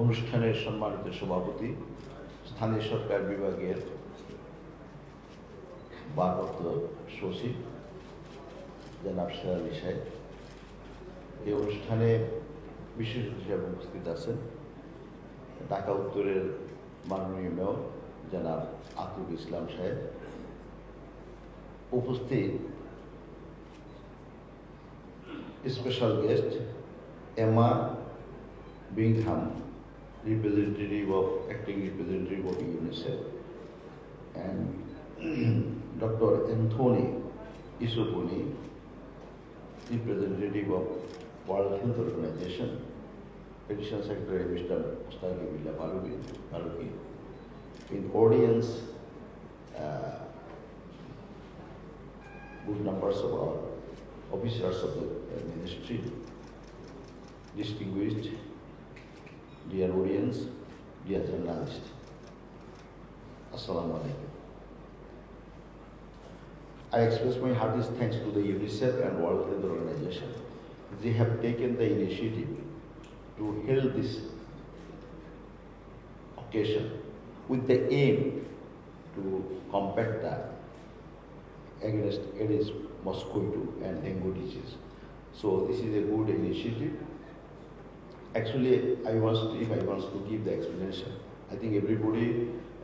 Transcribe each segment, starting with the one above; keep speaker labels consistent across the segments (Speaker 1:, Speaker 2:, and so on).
Speaker 1: অনুষ্ঠানের সম্মানিত সভাপতি, স্থানীয় সরকার বিভাগের ভারপ্রাপ্ত সচিব জনাব শের আলী সাহেব, এই অনুষ্ঠানে বিশেষ হিসেবে উপস্থিত আছেন ঢাকা উত্তরের মাননীয় মেয়র জনাব আতিকুল ইসলাম সাহেব, উপস্থিত special guest Emma Bingham, acting representative of UNICEF, and Dr. Anthony Isoponi, representative of World Health Organization, Additional Secretary Mr. Mustaqimullah Faruqi. In audience, good numbers of our officers of the ministry, distinguished dear audience, dear journalists, Assalamu alaikum. I express my heartiest thanks to the UNICEF and World Health Organization. They have taken the initiative to hold this occasion with the aim to combat against Aedes mosquito and dengue disease. So this is a good initiative. Actually, if I want to give the explanation, I think everybody,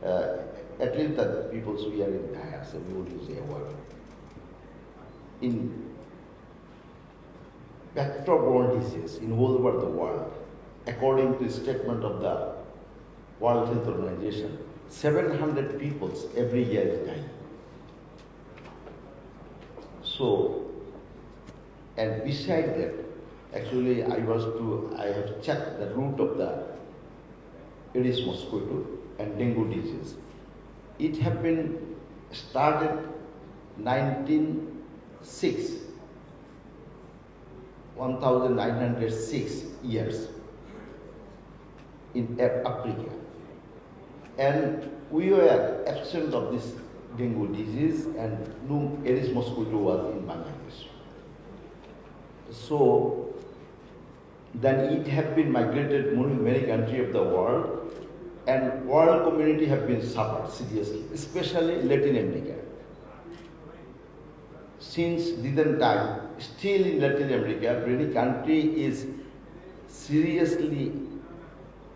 Speaker 1: at least the people who are in Dayas, everybody is aware. In vector-borne disease in all over the world, according to the statement of the World Health Organization, 700 people every year is dying. So, and beside that, actually, I have checked the root of the Aedes mosquito and dengue disease. It have been started 1906 years in Africa, and we were absent of this dengue disease, and no Aedes mosquito was in Bangladesh. So then it have been migrated many countries of the world, and world community have been suffered seriously, especially Latin America. Since then time, still in Latin America, many country is seriously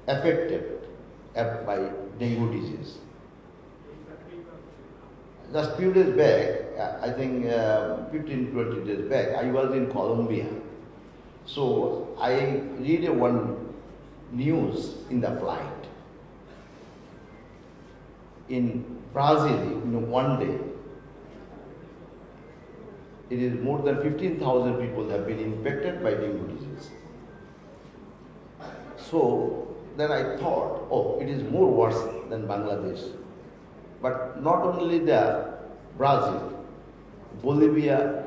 Speaker 1: affected by dengue disease. Just few days back, I think 15-20 days back, I was in Colombia. So I read one news in the flight. In Brazil, one day, it is more than 15,000 people have been infected by dengue disease. So then I thought, it is more worse than Bangladesh. But not only the Brazil, Bolivia,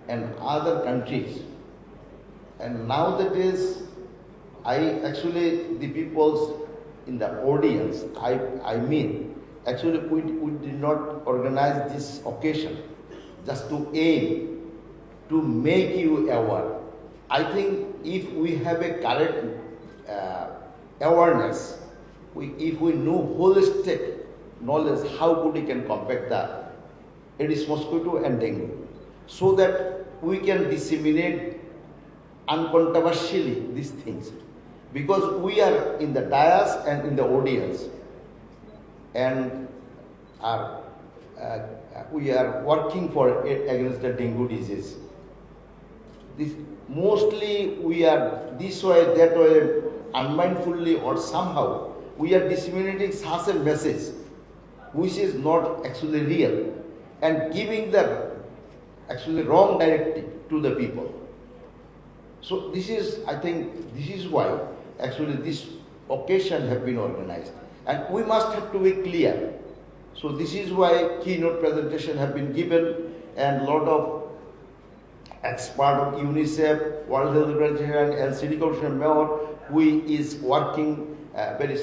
Speaker 1: and other countries. And nowadays, the peoples in the audience, actually we did not organize this occasion just to aim to make you aware. I think if we have a correct awareness, if we know holistic knowledge how good we can combat the Aedes mosquito and dengue, so that we can disseminate uncontroversially these things, because we are in the dais and in the audience, and we are working against the dengue disease. Mostly we are this way, that way, unmindfully or somehow we are disseminating such a message which is not actually real, and giving the actually wrong directive to the people. So I think this is why actually this occasion have been organized, and we must have to be clear. So this is why keynote presentation have been given, and lot of expert of UNICEF, World Health Organization, and City Commissioner Mayor, who is working very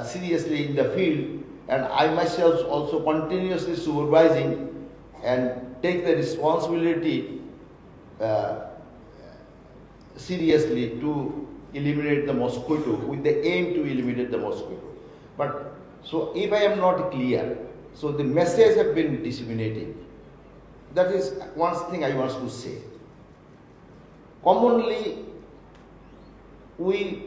Speaker 1: seriously in the field, and I myself also continuously supervising and take the responsibility seriously to eliminate the mosquito with the aim to eliminate the mosquito. But so if I am not clear, so the message have been disseminated. That is one thing I want to say. Commonly, we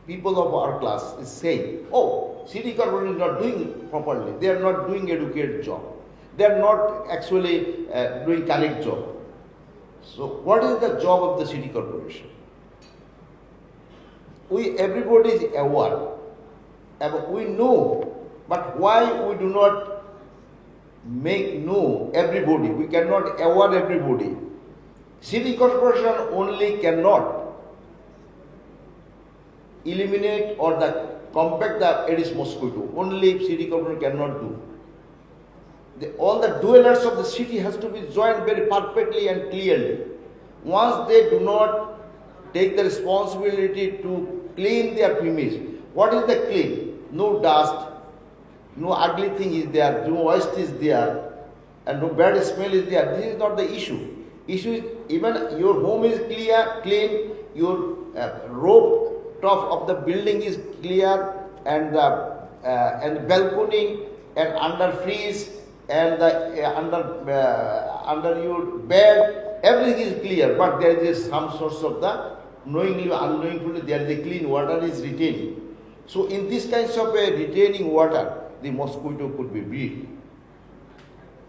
Speaker 1: people of our class is saying, oh, city corporation is not doing it properly. They are not doing educated job. They are not actually doing correct job. So what is the job of the city corporation? Everybody is aware. We know, but why we do not make know everybody? We cannot aware everybody. City corporation only cannot eliminate or combat the Aedes mosquito. Only city corporation cannot do. All the dwellers of the city has to be joined very perfectly and clearly. Once they do not take the responsibility to clean their premise, what is the clean? No dust, no ugly thing is there, no waste is there, and no bad smell is there. This is not the issue. Issue is even your home is clean, your roof top of the building is clear, and the balcony and under freeze and under your bed, everything is clear. But there is some source of the knowingly or unknowingly there is a clean water is retaining. So in this kinds of retaining water, the mosquito could be breed.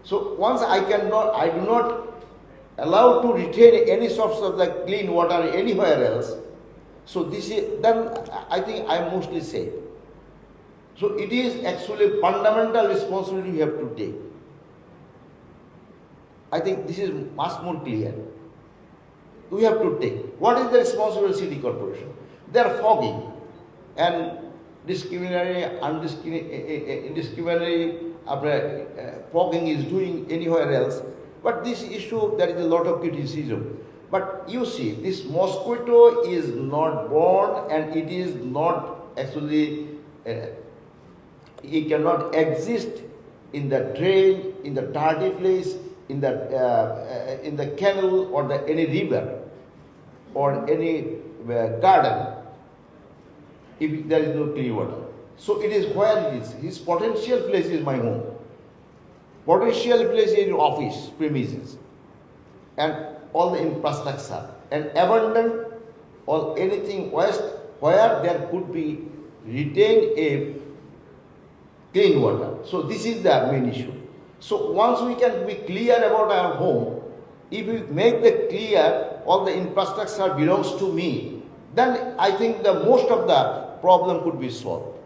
Speaker 1: So once I do not allow to retain any source of the clean water anywhere else. So this is, then I think I mostly say. So it is actually fundamental responsibility we have to take. I think this is much more clear. We have to take. What is the responsibility of city corporation? They are fogging and indiscriminately fogging is doing anywhere else. But this issue, there is a lot of criticism. But you see, this mosquito is not born and it is not actually, it cannot exist in the drain, in the dirty place, in the canal or any river or any garden if there is no clean water. So it is where it is. His potential place is my home. Potential place is office premises and all the infrastructure and abandoned or anything waste where there could be retained a clean water. So this is the main issue. So once we can be clear about our home, if we make the clear all the infrastructure belongs to me, then I think the most of the problem could be solved.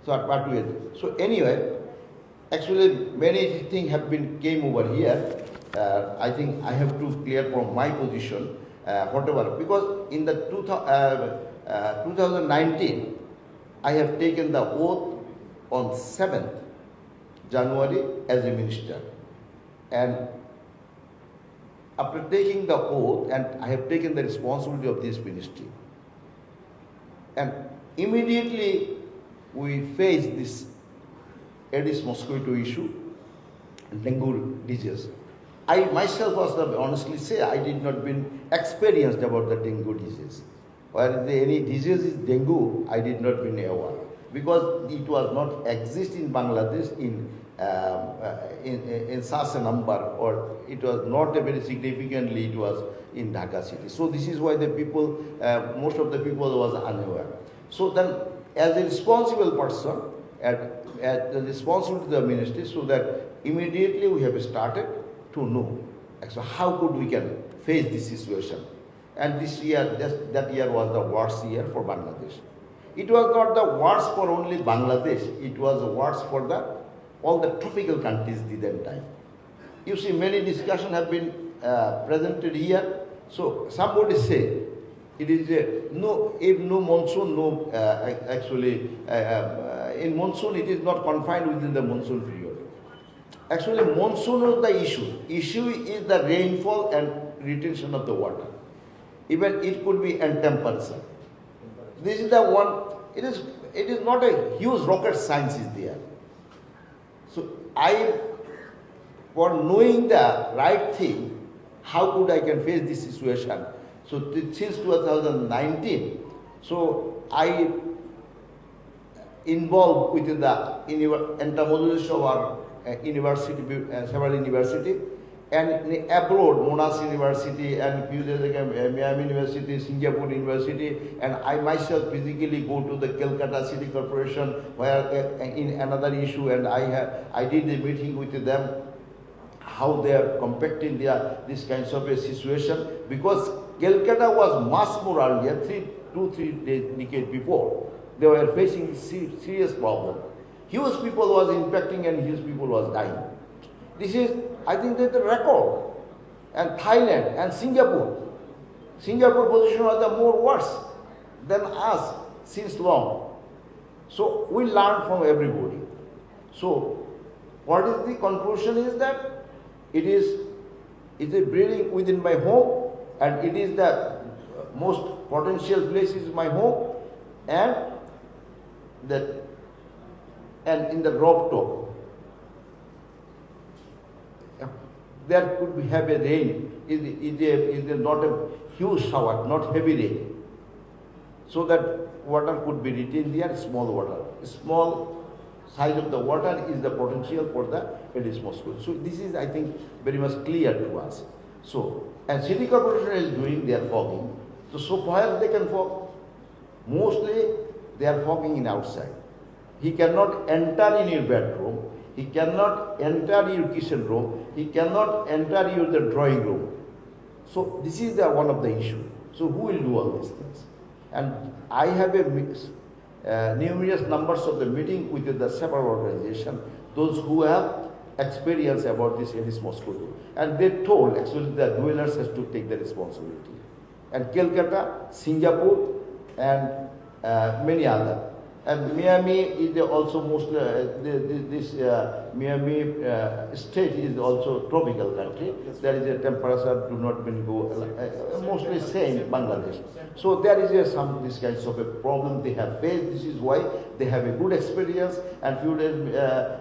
Speaker 1: So anyway, actually many things have been came over here. I think I have to clear from my position whatever, because in the 2019 I have taken the oath on 7th January as a minister, and after taking the oath and I have taken the responsibility of this ministry, and immediately we faced this Aedes mosquito issue and dengue disease. I myself was honestly say I did not been experienced about the dengue disease. Where any disease is dengue, I did not been aware because it was not exist in Bangladesh in such a number, or it was not very significantly. It was in Dhaka city. So this is why the people, most of the people was unaware. So then, as a responsible person, at the responsibility of the ministry, so that immediately we have started to know actually how could we can face this situation. And this year, that year was the worst year for Bangladesh. It was not the worst for only Bangladesh, it was the worst for all the tropical countries at that time. You see, many discussions have been presented here. So somebody say, it is if no monsoon, no actually in monsoon it is not confined within the monsoon period. Actually, monsoon is the issue. Issue is the rainfall and retention of the water. Even it could be and temperature. This is the one. It is not a huge rocket science is there. So for knowing the right thing, how could I can face this situation? So since 2019, So I involved with the entomologist of our university, several university, and in abroad, Monash University and few days ago, Miami University, Singapore University, and I myself physically go to the Calcutta City Corporation where in another issue, and I did a meeting with them, how they are compacting this kinds of a situation, because Calcutta was much more earlier, 2-3 decades before. They were facing serious problem. Huge people was impacting and huge people was dying. This is, I think, that the record. And Thailand and Singapore. Singapore position was the more worse than us since long. So we learn from everybody. So what is the conclusion is that it is a breeding within my home, and it is the most potential place is my home, and in the rooftop there could be have a rain, is not a huge shower, not heavy rain, so that water could be retained there, small water. Small size of the water is the potential for the Aedes mosquito. So this is, I think, very much clear to us. So, and city corporation is doing their fogging. So where they can fog? Mostly they are fogging in outside. He cannot enter in your bedroom. He cannot enter your kitchen room. He cannot enter your the drawing room. So this is one of the issue. So who will do all these things? And I have numerous numbers of the meeting with the several organization, those who have experience about this Aedes mosquito. And they told actually the dwellers has to take the responsibility. And Calcutta, Singapore, and many other. And Miami is also mostly, Miami state is also tropical country. There is a temperature do not been go, mostly same Bangladesh. So there is this kinds of a problem they have faced. This is why they have a good experience. And few days,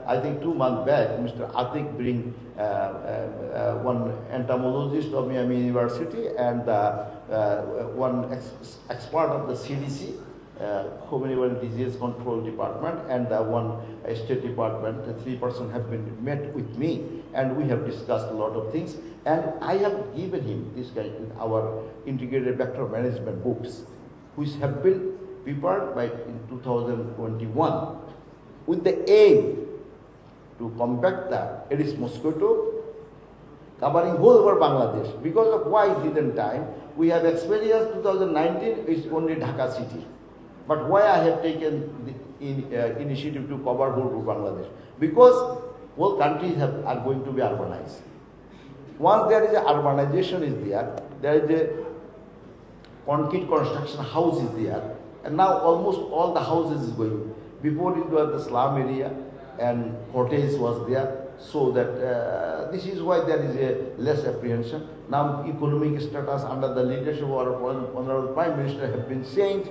Speaker 1: I think 2 months back, Mr. Atik bring one entomologist of Miami University and one expert of the CDC, Communicable Disease Control Department, and one State Department. The 3 persons have been met with me, and we have discussed a lot of things. And I have given him this kind our integrated vector management books, which have been prepared by in 2021 with the aim to combat the Aedes mosquito covering whole over Bangladesh. Because of why didn't time, we have experienced 2019 is only Dhaka city. But why I have taken the initiative to cover whole of Bangladesh? Because whole countries are going to be urbanized. Once there is a urbanization is there is a concrete construction house is there, and now almost all the houses is going. Before it was the slum area and cottage was there, so that this is why there is a less apprehension. Now economic status under the leadership of our Honorable Prime Minister have been changed.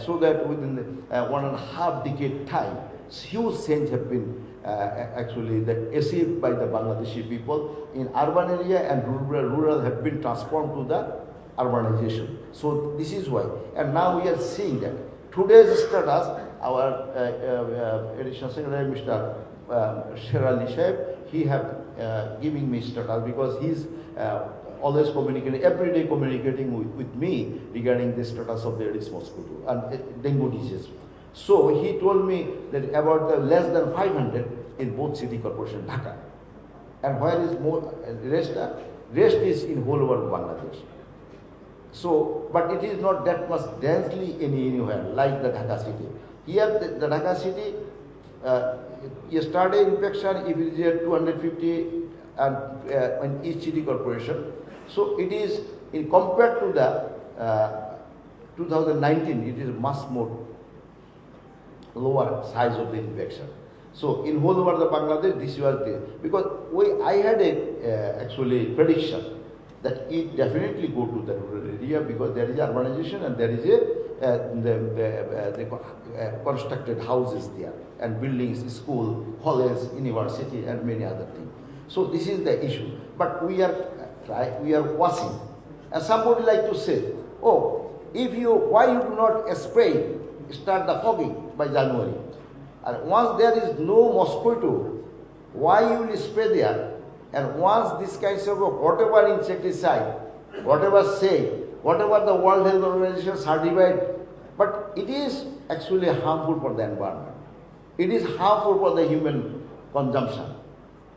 Speaker 1: So that within 1.5 decade time, huge change have been actually achieved by the Bangladeshi people in urban area, and rural have been transformed to the urbanization. So this is why. And now we are seeing that. Today's status, our Additional Secretary, Mr. Sherali Saib, he have giving me status because he's always communicating, every day communicating with me regarding the status of the Aedes mosquito and dengue disease. So he told me that about the less than 500 in both city corporation Dhaka. And where is more rest is in whole over Bangladesh. So, but it is not that much densely anywhere like the Dhaka city. Here the Dhaka city, yesterday infection, if it is 250 and in each city corporation. So it is in compared to the 2019, it is much more lower size of the infection. So in whole over the Bangladesh, this was there because I had a actually prediction that it definitely go to the rural area because there is urbanization and there is the constructed houses there and buildings, school, college, university, and many other things. So this is the issue. But we are watching. And somebody like to say, oh, Why you do not spray, start the fogging by January? And once there is no mosquito, why you will spray there? And once this kinds of whatever insecticide, whatever say, whatever the World Health Organization certified, but it is actually harmful for the environment. It is harmful for the human consumption.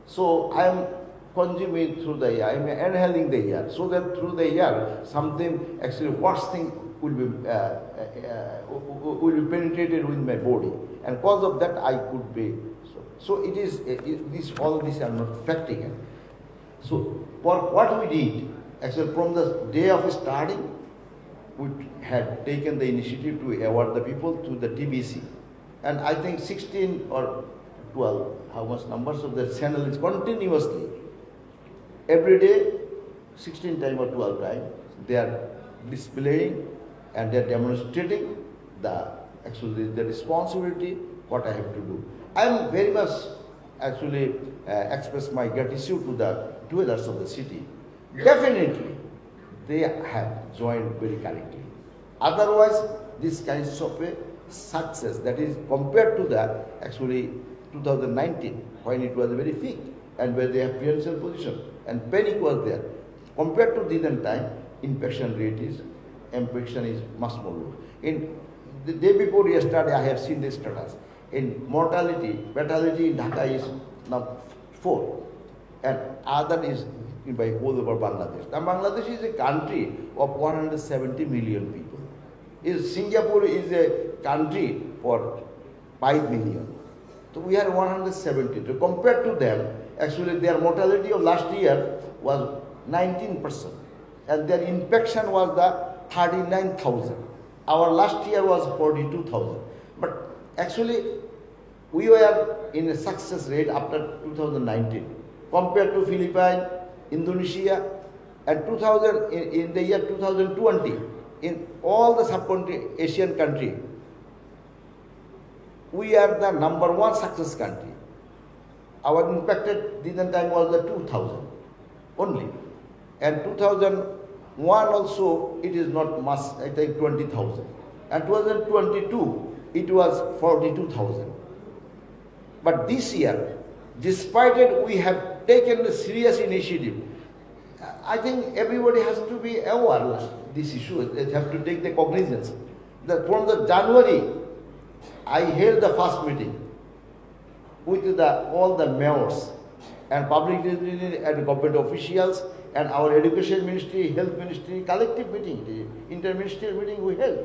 Speaker 1: So I am consuming through the air, I am inhaling the air, so that through the air something actually worse thing will be penetrated with my body, and because of that I could be. So it is all these are not practical. So for what we did, actually from the day of starting, we had taken the initiative to award the people to the TBC, and I think 16 or 12, how much numbers of the channel is continuously. Every day, 16 times or 12 times, they are displaying and they are demonstrating the responsibility, what I have to do. I am very much actually express my gratitude to the dwellers of the city. Definitely, they have joined very correctly. Otherwise, this kinds of a success, that is compared to the actually 2019, when it was very thick and where they have financial position and panic was there. Compared to this time, infection is much more low. In the day before yesterday, I have seen this status. In mortality, fatality in Dhaka is now 4, and other is by all over Bangladesh. Now Bangladesh is a country of 170 million people. Singapore is a country for 5 million. So we are 170. So compared to them, actually their mortality of last year was 19%, and their infection was the 39,000. Our last year was 42,000. But actually, we were in a success rate after 2019 compared to Philippines, Indonesia, and in the year 2020 in all the sub-country Asian country. We are the number 1 success country. Our infected this time was the 2,000 only, and 2001 also it is not much. I think 20,000, and 2022 it was 42,000. But this year, despite it, we have taken a serious initiative. I think everybody has to be aware of this issue. They have to take the cognizance that from the January, I held the first meeting with all the mayors and public delivery and government officials and our education ministry, health ministry, collective meeting, interministerial meeting we held.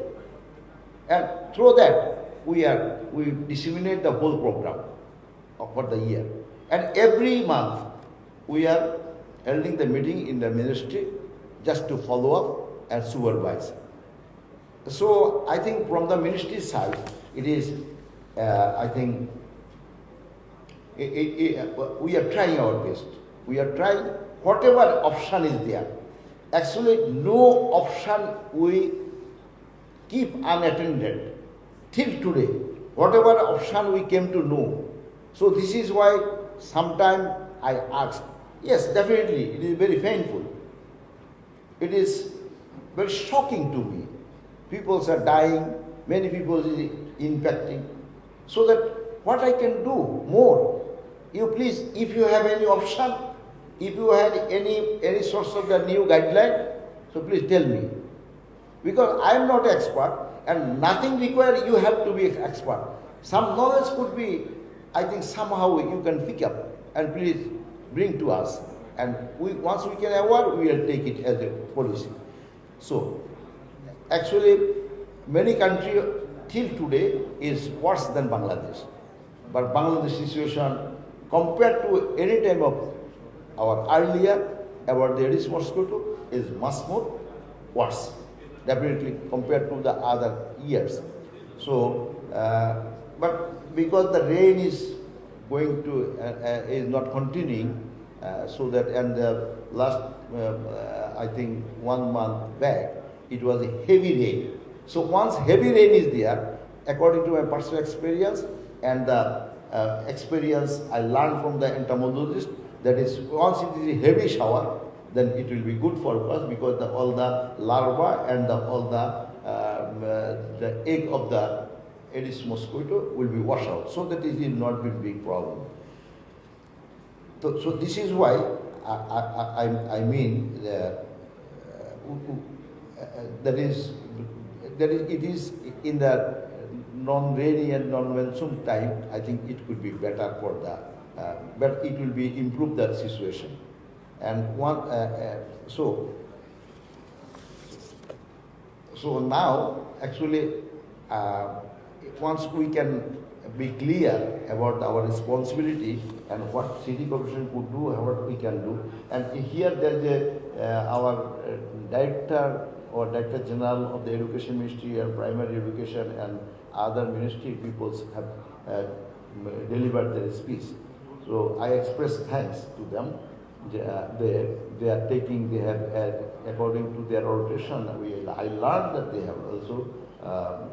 Speaker 1: And through that, we disseminate the whole program for the year. And every month, we are holding the meeting in the ministry just to follow up and supervise. So I think from the ministry side, it is, I think, we are trying our best. We are trying whatever option is there. Actually, no option we keep unattended till today. Whatever option we came to know. So this is why sometime I asked, yes, definitely, it is very painful. It is very shocking to me. People are dying, many people are infecting. So that what I can do more, you please, if you have any option, if you had any source of the new guideline, so please tell me. Because I am not expert and nothing required you have to be expert. Some knowledge could be, I think somehow you can pick up and please bring to us. And once we can award, we will take it as a policy. So, actually, many countries till today is worse than Bangladesh. But Bangladesh situation compared to any time of our earlier about the Aedes mosquito is much more worse, definitely compared to the other years. So, but because the rain is going to is not continuing, so that and the last I think 1 month back it was a heavy rain. So once heavy rain is there, according to my personal experience and the experience I learned from the entomologist, that is once it is a heavy shower, then it will be good for us because all the larva and the egg of the Aedes mosquito will be washed out, so that it will not be a big problem. So this is why I mean that it is in the non-rainy and non-monsoon time. I think it could be better for the, but it will be improve the situation. And so now actually once we can be clear about our responsibility and what city corporation could do and what we can do, and here there is our director or Director General of the Education Ministry and Primary Education and other ministry people have delivered their speech. So I express thanks to them. They are taking, they have, according to their rotation, I learned that they have also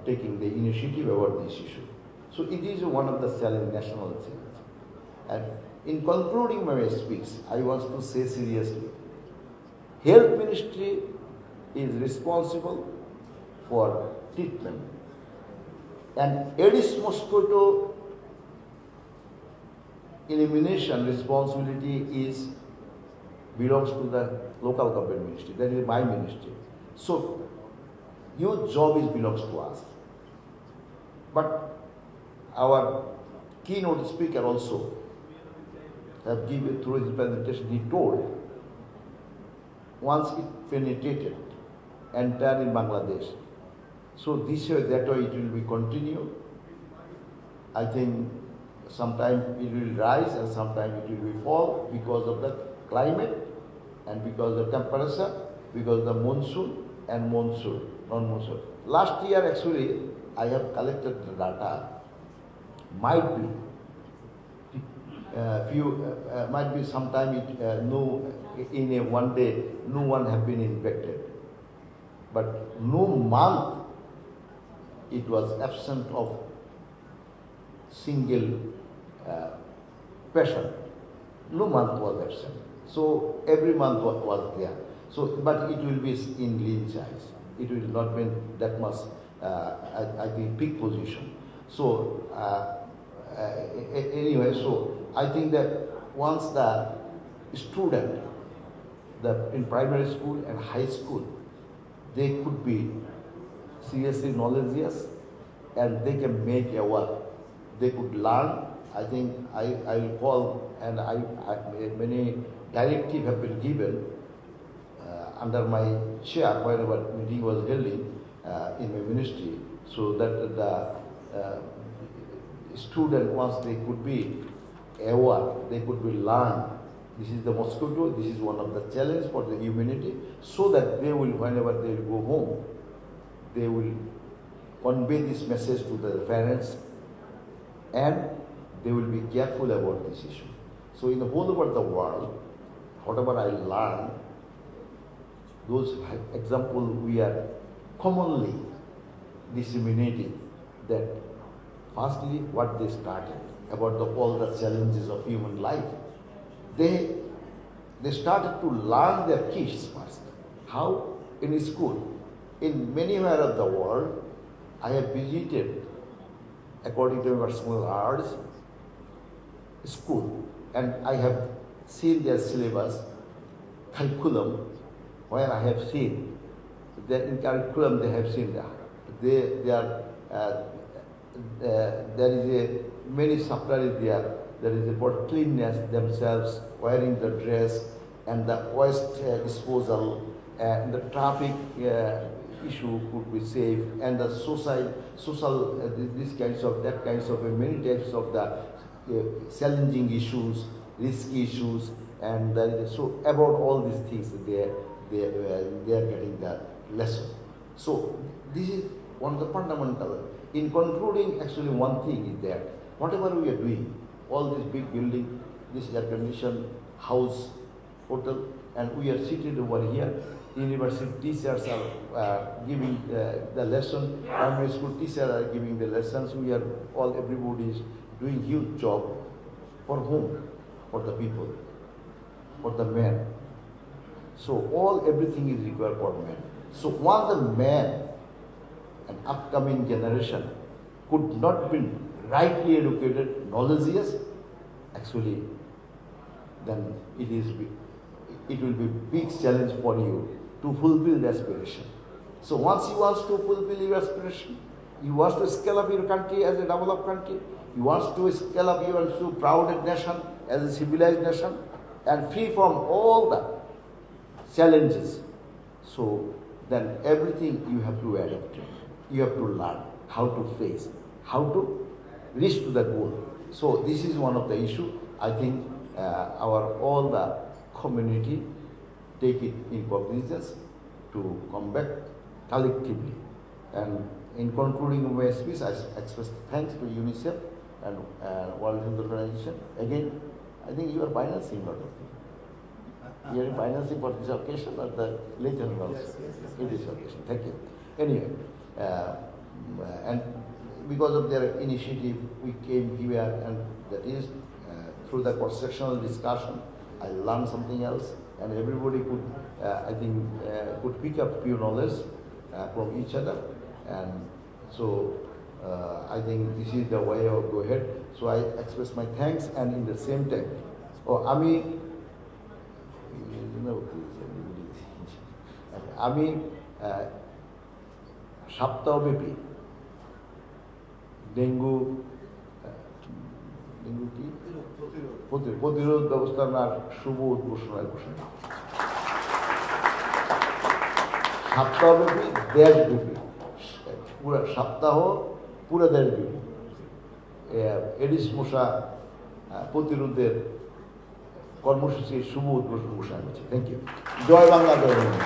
Speaker 1: taking the initiative about this issue. So it is one of the national challenges. And in concluding my speech, I want to say seriously, Health Ministry is responsible for treatment. And Aedes mosquito elimination responsibility belongs to the local government ministry. That is my ministry. So your job belongs to us. But our keynote speaker also have given through his presentation, he told once it penetrated entire in Bangladesh. So this year, that way it will be continued. I think sometime it will rise and sometime it will be fall because of the climate and because of the temperature, because of the monsoon and non-monsoon. Last year actually, I have collected the data. Might be sometime in a one day no one have been infected, but no month it was absent of single patient. No month was absent. So every month was there. So, but it will be in lean size. It will not be that much, I think, peak position. So anyway, so I think that once the student, in primary school and high school, they could be seriously knowledgeous and they can make aware. They could learn. I think I will call, and many directives have been given under my chair whenever meeting was held in my ministry, so that the student, once they could be aware, they could be learned. This is the mosquito, this is one of the challenges for the humanity, so that they will, whenever they will go home, they will convey this message to the parents and they will be careful about this issue. So in the whole over the world, whatever I learned, those examples we are commonly disseminating, that firstly what they started about all the challenges of human life. They started to learn their kids first. How? In school. In many areas of the world, I have visited, according to our small arts, school, and I have seen their syllabus, curriculum, where I have seen that in curriculum they have seen that there is many chapters there. There is about cleanness themselves, wearing the dress, and the waste disposal, and the traffic issue could be safe, and the social these kinds of many types of the challenging issues, risky issues, and so about all these things they are getting the lesson. So this is one of the fundamental. In concluding, actually one thing is that whatever we are doing, all this big building, this air-conditioned house, hotel, and we are seated over here. University teachers are giving the lesson. Primary school teachers are giving the lessons. Everybody is doing huge job. For whom? For the people, for the men. So everything is required for man. So once the man, an upcoming generation, could not be rightly educated, knowledgeous, actually, then it will be big challenge for you to fulfill the aspiration. So once you want to fulfill your aspiration, you want to scale up your country as a developed country, you want to scale up your proud nation as a civilized nation, and free from all the challenges. So then everything you have to adapt. You have to learn how to face, how to reach to the goal. So this is one of the issue. I think all the community take it in cognizance to come back collectively. And in concluding my speech, I express thanks to UNICEF and World Health Organization. Again, I think you are financing a lot of things. You are financing for this occasion or the later also? Yes. In this occasion. Thank you. Anyway, and because of their initiative, we came here, and that is through the cross-sectional discussion, I learned something else, and everybody could, I think, could pick up few knowledge from each other, and so I think this is the way of go ahead. So I express my thanks, and in the same time, আমি সপ্তাহব্যাপী dengue কি প্রতিরোধ ব্যবস্থার শুভ উদ্ঘোষণা ঘোষণা সপ্তাহব্যাপী দেশব্যাপী পুরো সপ্তাহ পুরো দেশব্যাপী এডিস মশা প্রতিরোধের কর্মসূচির শুভ উদ্ঘোষণা করছে। Thank you. জয় বাংলা, জয় বাংলা।